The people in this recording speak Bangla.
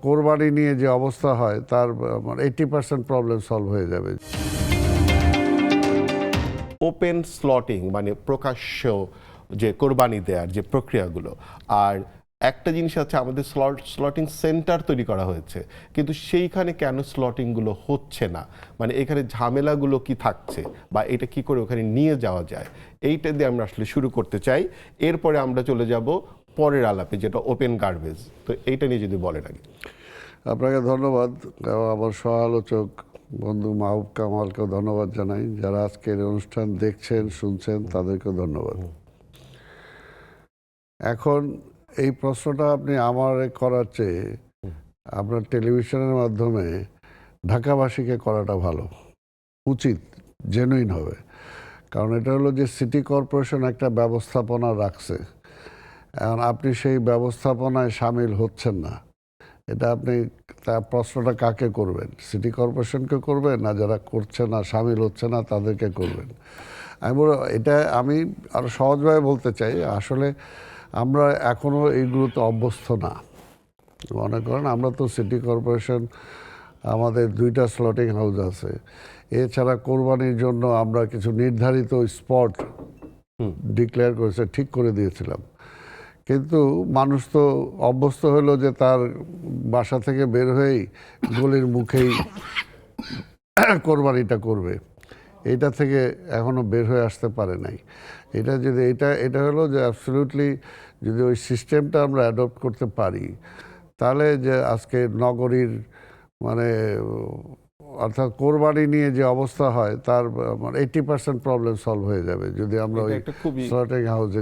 কোরবানি নিয়ে যে অবস্থা হয় তার 80% প্রবলেম সলভ হয়ে যাবে। ওপেন স্লটিং মানে প্রকাশ্য যে কোরবানি দেওয়ার যে প্রক্রিয়াগুলো, আর একটা জিনিস আছে আমাদের স্লটিং সেন্টার তৈরি করা হয়েছে, কিন্তু সেইখানে কেন স্লটিংগুলো হচ্ছে না, মানে এখানে ঝামেলাগুলো কি থাকছে বা এটা কি করে ওখানে নিয়ে যাওয়া যায়, এইটা দিয়ে আমরা আসলে শুরু করতে চাই। এরপরে আমরা চলে যাব পরের আলাপে, যেটা ওপেন গার্বেজ। তো এইটা নিয়ে যদি বলেন আগে। আপনাকে ধন্যবাদ, আমার সহ-আলোচক বন্ধু মাহবুব কামালকেও ধন্যবাদ জানাই। যারা আজকের অনুষ্ঠান দেখছেন শুনছেন তাদেরকেও ধন্যবাদ। এখন এই প্রশ্নটা আপনি আমার করার চেয়ে আপনার টেলিভিশনের মাধ্যমে ঢাকাবাসীকে করাটা ভালো, উচিত, জেনুইন হবে। কারণ এটা হলো যে সিটি কর্পোরেশন একটা ব্যবস্থাপনা রাখছে, এখন আপনি সেই ব্যবস্থাপনায় সামিল হচ্ছেন না। এটা আপনি তার প্রশ্নটা কাকে করবেন? সিটি কর্পোরেশনকে করবেন, না যারা করছে না, সামিল হচ্ছে না তাদেরকে করবেন? আমি বলব, এটা আমি আরও সহজভাবে বলতে চাই, আসলে আমরা এখনও এইগুলোতে অভ্যস্ত না। মনে করেন আমরা তো সিটি কর্পোরেশন, আমাদের 2টা স্লটিং হাউস আছে। এছাড়া কোরবানির জন্য আমরা কিছু নির্ধারিত স্পট ডিক্লেয়ার করেছে, ঠিক করে দিয়েছিলাম। কিন্তু মানুষ তো অভ্যস্ত হলো যে তার বাসা থেকে বের হয়েই গলির মুখেই কোরবানিটা করবে। এইটা থেকে এখনো বের হয়ে আসতে পারে নাই। এটা যদি এটা হলো যে অ্যাবসলিউটলি যদি ওই সিস্টেমটা আমরা অ্যাডপ্ট করতে পারি, তাহলে যে আজকে নগরীর মানে অর্থাৎ কোরবানি নিয়ে যে অবস্থা হয় তার 80% প্রবলেম সলভ হয়ে যাবে যদি আমরা ওই স্লটিং হাউসে